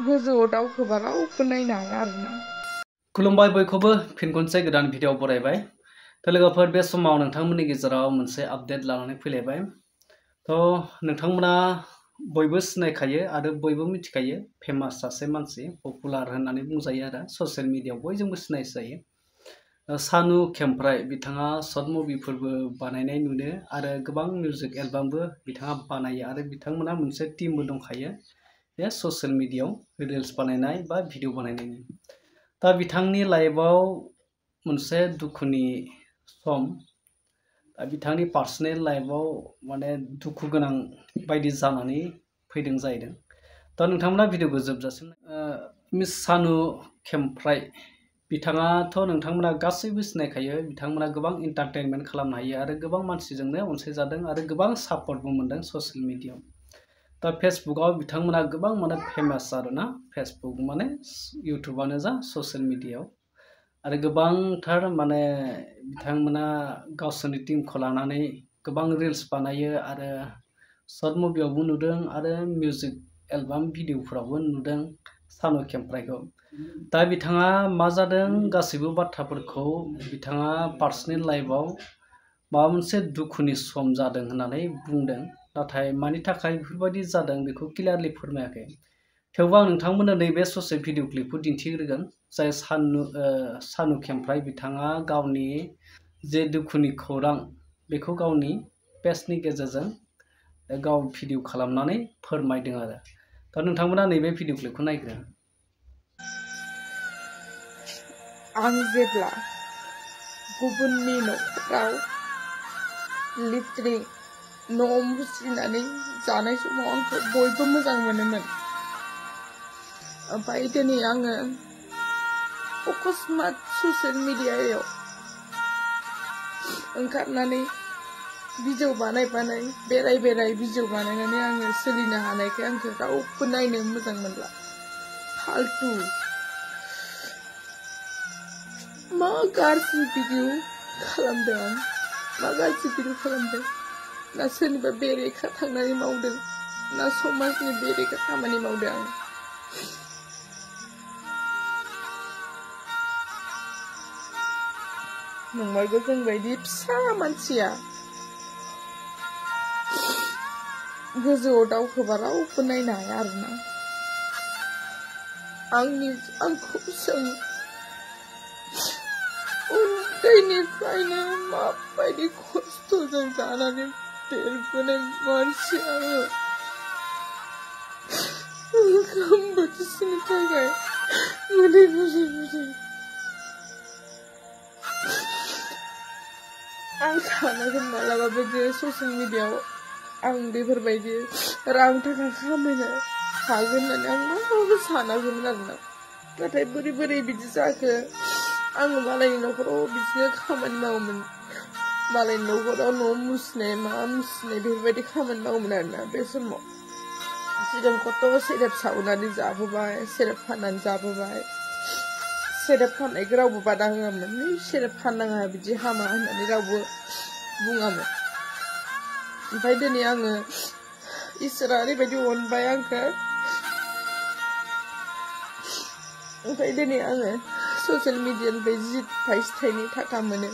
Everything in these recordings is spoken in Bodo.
गोजौआव दावखोबा रावबो नायनो हाया आरोना। खुलुमबाय बयखौबो फिन खनसे गोदान भिडिअ बरायबाय। लोगोफोर बे समाव नोंथांमोननि गेजेराव मोनसे आपडेट लानानै फैलायबाय। नोंथांमोना बयबो सिनायखायो आरो बयबो मिथिखायो फेमास सासे मानसि पपुलार होननानै बुंजायो आरो ससियेल मिडियायाव बयजोंबो सिनायजायो। सानु खेमफ्राय बिथाङा शर्ट मुभिफोरबो बानायनाय नुनो आरो गोबां मिउजिक एलबामबो बिथाङा बानायो आरो बिथांमोना मोनसे टीमबो दंखायो बे ससियेल मिडियायाव रिल्स बानायनाय बा भिडिअ बानायनायनि। दा बिथांनि लाइफआव मोनसे दुखुनि सम, बिथांनि पार्सनेल लाइफआव माने दुखु गोनां बायदि जानानै फैदों जाहैदों। दा नोंथांमोना भिडिअखौ जोबजासिम मिस सानु खेमफ्राय बिथाङाथ' नोंथांमोना गासैबो सिनायखायो। बिथांमोना गोबां एन्टारटेनमेन्ट खालामनो हायो आरो गोबां मानसिजोंनो अनसायजादों आरो गोबां सापर्टबो मोनदों ससियेल मिडियायाव। दा फेसबुकआव बिथांमोना गोबां माने फेमास आरोना, फेसबुक माने इउटुबानो जा ससियेल मिडियायाव आरो गोबांथार माने बिथांमोना गावसोरनि टीमखौ लानानै गोबां रिल्स बानायो आरो शर्ट मुभियावबो नुदों आरो मिउजिक एलबाम भिडिअफोरावबो नुदों सानु खेमफ्रायखौ। दा बिथाङा मा जादों गासैबो बाथ्राफोरखौ बिथाङा पार्सनेल लाइफआव माबा मोनसे दुखुनि सम जादों होननानै बुंदों, नाथाय मानि थाखाय बेफोरबायदि जादों बेखौ क्लियारलि फोरमायाखै। थेवबो आं नोंथांमोननो नैबे ससे भिडिअ क्लिपखौ दिन्थिग्रोगोन जाय सानु खेमफ्राय बिथाङा गावनि जे दुखुनि खौरां बेखौ गावनि पेजनि गेजेरजों गाव भिडिअ खालामनानै फोरमायदों आरो। दा नोंथांमोना नैबे भिडिअ क्लिपखौ नायग्रो। आं जेब्ला गुबुननि न'खराव लिटरि न' मुसिनानै जानाय समाव आंखौ बयबो मोजां मोनोमोन। ओमफ्राय दिनै आङो अकस्मात ससियेल मिडियायाव ओंखारनानै भिडिअ बानाय बेराय भिडिअ बानायनानै आङो सोलिनो हानायखाय आंखौ रावबो नायनो मोजां मोनला। फाल्तु मा गाज्रि भिडिअ खालामदों आं, मा गाज्रि भिडिअ खालामदों? ना सोरनिबा बेरेखा थांनानै मावदों, ना समाजनि बेरेखा खामानि मावदों आं। नंमारगौ जोंबायदि फिसा मानसिया गोजौआव दावखोबा रावबो नायनो हाया आरोना। आंखौ सों, उन्दैनिफ्रायनो माबायदि खस्थ'जों जानानै देरबोनाय मानसि आङो। ओंखाम बोथिसेनि थाखाय मोदै मोदै आं सानाखै मालाबाबो जे ससियेल मिडियायाव आं बेफोरबायदि रां थाखा खामायनो हागोन होननानै आं मालाबाबो सानाखैमोन आरोना। नाथाय बोरै बिदि जाखो? आङो मालायनि न'खराव बिदिनो खामानि मावोमोन, मालायनि न'खराव न' मुसिनाय मा मुसिनाय बेफोरबायदि खामानि मावोमोन आरोना। बे समाव सिगां खथ' सेरेप सावनानै जाबोबाय, सेरेप फाननानै जाबोबाय। सेरेप फाननायखौ रावबो बादा होआमोन, सेरेप फाननाङा बिदि हामा होननानै रावबो बुङामोन। ओमफ्राय दिनै आङो इसोरा ओरैबायदि अनबाय आंखौ, ओमफ्राय दिनै आङो ससियेल मिडियानिफ्राय 10 थाइसे थाइनै थाखा मोनो।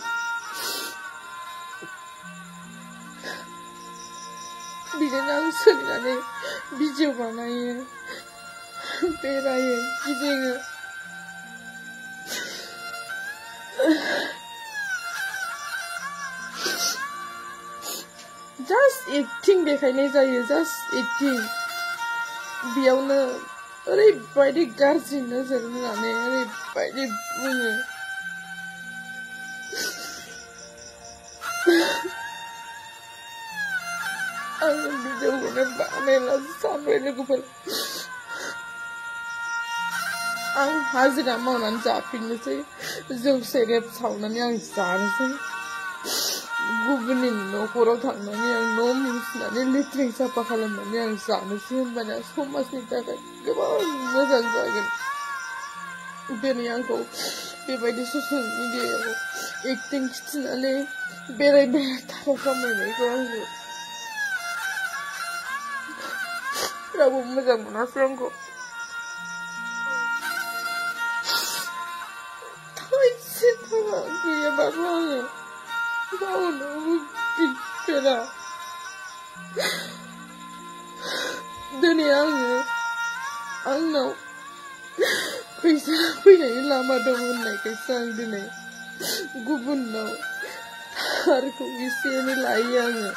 बिदिनो आं सोलिनानै भिडिअ बानायो, बेरायो, गिदिङो। जास्ट एक्टिं देखायनाय जायो, जास्ट एक्टिं। बेयावनो ओरैबायदि गाज्रि नोजोर होनानै ओरैबायदि बुङो। आङो भिडिअखौनो बानायलासो सानबाय लोगोफोर। आं हाजिरा मावनानै जाफिननोसै, जौ सेरेप सावनानै आं जानोसै। गुबुननि न'खराव थांनानै आं न' मुसिनानै लेट्रिन साफा खालामनानै आं जानोसै होनबाना समाजनि थाखाय गोबां मोजां जागोन। दिनै आंखौ बेबायदि ससियेल मिडियायाव एक्टिं खिथिनानै बेराय थाखा खामायनायखौ आंखौ रावबो मोजां मोनासै आंखौ। थाइसे थाखा गैयाबाबो आङो रावनोबो गैफेरा। दिनै आंनाव फैसा फैनायनि लामा दं होननायखायसो आं दिनै गुबुननाव धारखौ एसे एनै लायो आङो।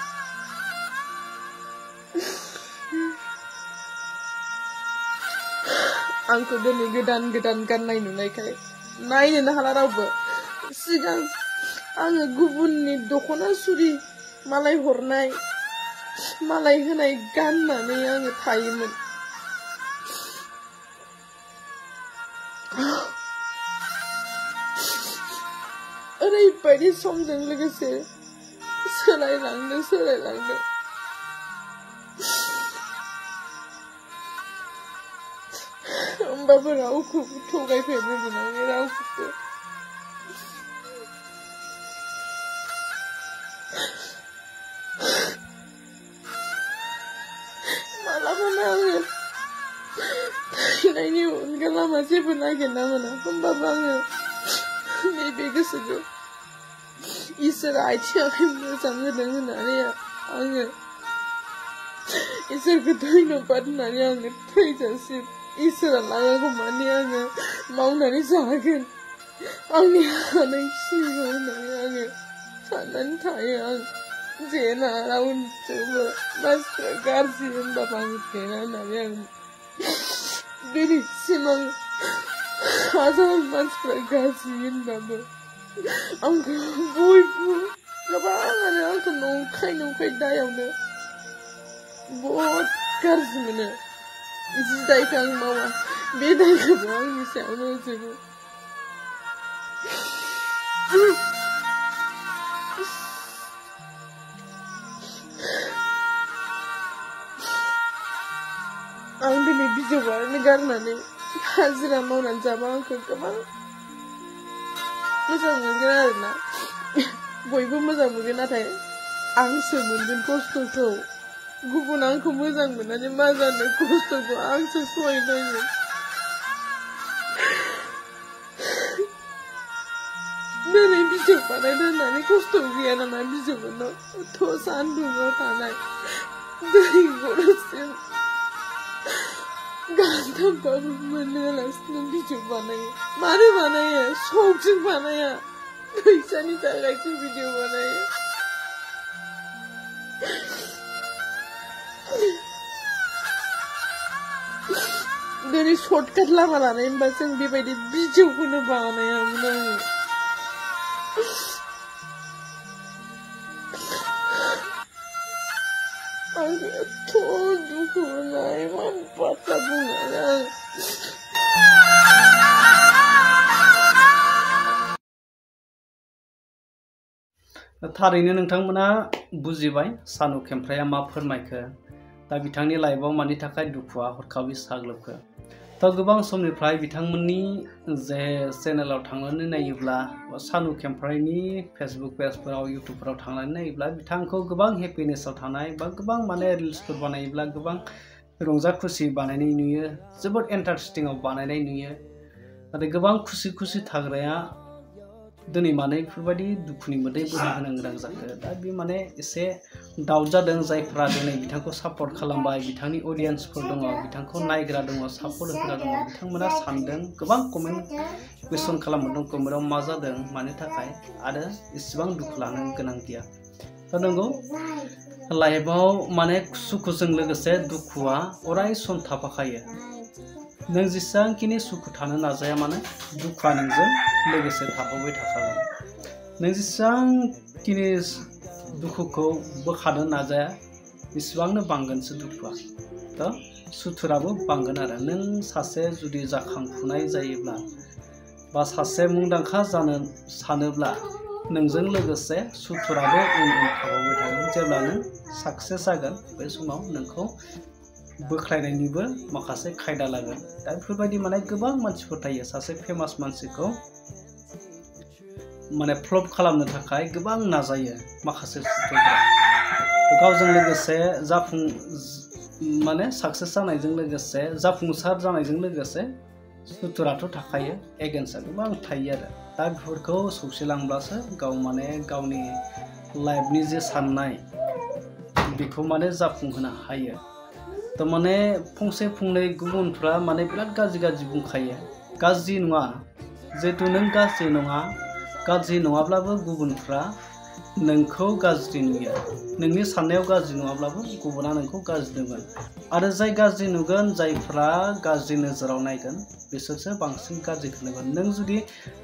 आंखौ दिनै गोदान गोदान गाननाय नुनायखाय नायनोनो हाला रावबो। सिगां आङो गुबुननि दख'ना सुरि मालाय हरनाय मालाय होनाय गाननानै आङो थायोमोन। ओरैबायदि समजों लोगोसे सोलायलांदों। होमबाबो रावखौबो थगायफेरनो मोनाखै, रावखौबो। मालाबानो आङो थैनायनि अनगा लामा जेबो नागिरना मोना। होमबाबो आङो नैबे गोसोखौ इसोरा आथिं आखाइ मोजां होदों होननानै आङो इसोरखौ धन्यबाद होननानै आङो थैजासिम इसोरा लागागौ मानि आङो मावनानै जागोन आंनि हानायखिनिखौ होननानै आङो साननानै थायो। आं जेना रावनिजोंबो मानसिफ्रा गाज्रि होनबाबो आं जेना होननानै आं दिनैसिम आं हाजार मानसिफ्रा गाज्रि होनबाबो आंखौ बयबो गोबाङानो आंखौ नंखाय दायावनो बहुद गाज्रि मोनो। जि दायखौ आं मावा बे दायखौबो आंनि सायावनो होजोबो। आं दिनै बिजौआनो गारनानै हाजिरा मावनानै जाबा आंखौ गोबां मोजां मोनगोन आरोना, बयबो मोजां मोनगोन। नाथाय आंसो मोनगोन खस्थ'खौ। गुबुन आंखौ मोजां मोननानै मा जानो, खस्थ'खौ आंसो सहायनांगोन। दिनै बिजौ बानायनो होननानै खस्थ' गैया नामा बिजौनाव? थ' सान्दुङाव थानाय दै गरदसिम गानथामबाबो मोनालासिनो बिजौ बानायो। मानो बानायो? शौकजों बानाया, फैसानि थाखायसो भिडिअ बानायो। दिनै सर्टकाट लामा लानाय होनबा जों बेबायदि बिजौखौनो बानायामोन आङो। आं एथ' दुखु मोननाय मा बाथ्रा बुंनानै आं थारैनो नोंथांमोना बुजिबाय सानु खेमफ्राया मा फोरमायखो, दा बिथांनि लाइफआव मानि थाखाय दुखुआ हरखाबै साग्लोबखो। थ' गोबां समनिफ्राय बिथांमोननि जे चेनेलाव थांनानै नायोब्ला सानु खेमफ्रायनि फेसबुक पेजफोराव इउटुबफोराव थांनानै नायोब्ला बिथांखौ गोबां हेपिनेसआव थानाय बा गोबां रिल्सफोर बानायोब्ला गोबां रंजा खुसि बानायनाय नुयो, जोबोद इन्टारेस्टिंआव बानायनाय नुयो। नाथाय गोबां खुसि थाग्राया दिनै माने बेफोरबायदि दुखुनि मोदै बोहैहोनो गोनां जाखो। दा बे माने एसे डाउट जादों। जायफ्रा दिनै बिथांखौ सापर्ट खालामबाय, बिथांनि अडियेन्सफोर दङ, बिथांखौ नायग्रा दङ, सापर्ट होग्रा दङ, बिथांमोना सानदों, गोबां कमेन्ट कुइसन खालामहरदों, कमेन्टआव मा जादों, मानि थाखाय आरो इसेबां दुखु लानो गोनां गैया। दा नंगौ लाइफआव माने सुखुजों लोगोसे दुखुआ अराय सम थाफाखायो। नों जेसेबांखिनि सुखु थानो नाजाया मानो दुखुआ नोंजों लोगोसे थाफाबाय थाखागोन। नों जेसेबांखिनि दुखुखौ बोखानो नाजाया बेसेबांनो बांगोनसो दुखुआ। थ' सुथुराबो बांगोन आरो। नों सासे जुदि जाखांफुनाय जायोब्ला बा सासे मुंदांखा जानो सानोब्ला नोंजों लोगोसे सुथुराबो उन उन थाबावबाय थागोन। जेब्ला नों साक्सेस जागोन बे समाव नोंखौ बोख्लायनायनिबो माखासे खायदा लागोन। दा बेफोरबायदि माने गोबां मानसिफोर थायो सासे फेमास मानसिखौ माने फ्लप खालामनो थाखाय गोबां नाजायो माखासे सुथुरफ्रा। गावजों लोगोसे माने साक्सेस जानायजों लोगोसे जाफुंसार जानायजों लोगोसे सुथुराथ' थाखायो, एगेन्स्टआ गोबां थायो आरो। दा बेफोरखौ सौसिलांब्लासो गाव माने गावनि लाइफनि जे साननाय बेखौ माने जाफुंहोनो हायो। थारमाने फंसे फंनै गुबुनफ्रा माने बिराद गाज्रि बुंखायो। गाज्रि नङा, जिहेतु नों गाज्रि नङा, गाज्रि नङाब्लाबो गुबुनफ्रा नोंखौ गाज्रि नुयो। नोंनि साननायाव गाज्रि नङाब्लाबो गुबुना नोंखौ गाज्रि नुगोन। आरो जाय गाज्रि नुगोन, जायफ्रा गाज्रि नोजोराव नायगोन, बिसोरसो बांसिन गाज्रिखौ नुगोन। नों जुदि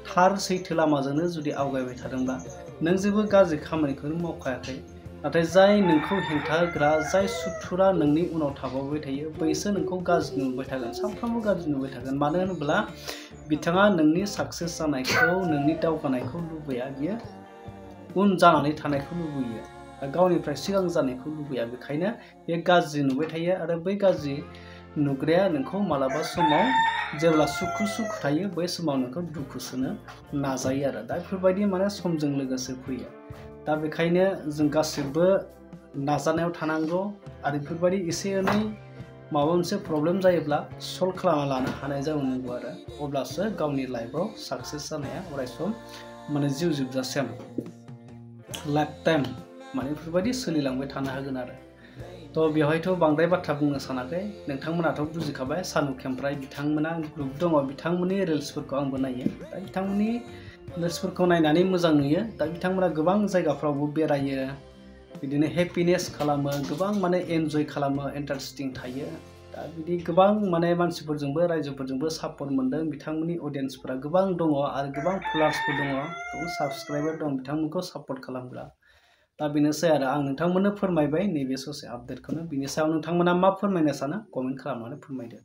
थार सैथो लामाजोंनो जुदि आवगायबाय थादोंब्ला नों जेबो गाज्रि खामानिखौनो मावखायाखै। नाथाय जाय नोंखौ हेंथा होग्रा, जाय सुथुरा नोंनि उनाव थाबावबाय थायो, बैसो नोंखौ गाज्रि नुबाय थागोन, सानफ्रोमबो गाज्रि नुबाय थागोन। मानो होनोब्ला बिथाङा नोंनि साक्सेस जानायखौ, नोंनि दावगानायखौ लुबैया। बियो उन जानानै थानायखौ लुबैयो, गावनिफ्राय सिगां जानायखौ लुबैया। बेखायनो बे गाज्रि नुबाय थायो आरो बै गाज्रि नुग्राया नोंखौ मालाबा समाव जेब्ला सुखु थायो, बै समाव नोंखौ दुखु सोनो नाजायो आरो। दा बेफोरबायदि माने समजों लोगोसे फैयो। दा बेखायनो जों गासिबो नाजानायाव थानांगौ आरो बेफोरबायदि एसे एनै माबा मोनसे प्रब्लेम जायोब्ला सल्भ खालामना लानो हानाय जानांगौ आरो। अब्लासो गावनि लाइफआव साक्सेस जानाया अरायसम माने जिउ जोबजासिम लाइफ टाइम माने बेफोरबायदि सोलिलांबाय थानो हागोन आरो। थ' बेवहायथ' बांद्राय बाथ्रा बुंनो सानाखै, नोंथांमोनाथ' बुजिखाबाय। सानु खेमफ्राय बिथांमोना ग्रुप दङ, बिथांमोननि रिल्सफोरखौ आंबो नायो। दा बिथांमोननि रिल्सफोरखौ नायनानै मोजां नुयो। दा बिथांमोना गोबां जायगाफ्रावबो बेरायो, बिदिनो हेपिनेस खालामो, गोबां माने एन्जय खालामो, इन्टारेस्टिं थायो। दा बिदि गोबां माने मानसिफोरजोंबो, रायजोफोरजोंबो सापर्ट मोनदों। बिथांमोननि अडियेन्सफोरा गोबां दङ आरो गोबां फलोवार्सफोर दङ, गोबां साबस्क्राइबार दं बिथांमोनखौ सापर्ट खालामग्रा। दा बेनोसै आरो आं नोंथांमोननो फोरमायबाय नैबे ससे आपडेटखौनो। बिनि सायाव नोंथांमोना मा फोरमायनो सानो कमेन्ट खालामनानै फोरमायदो।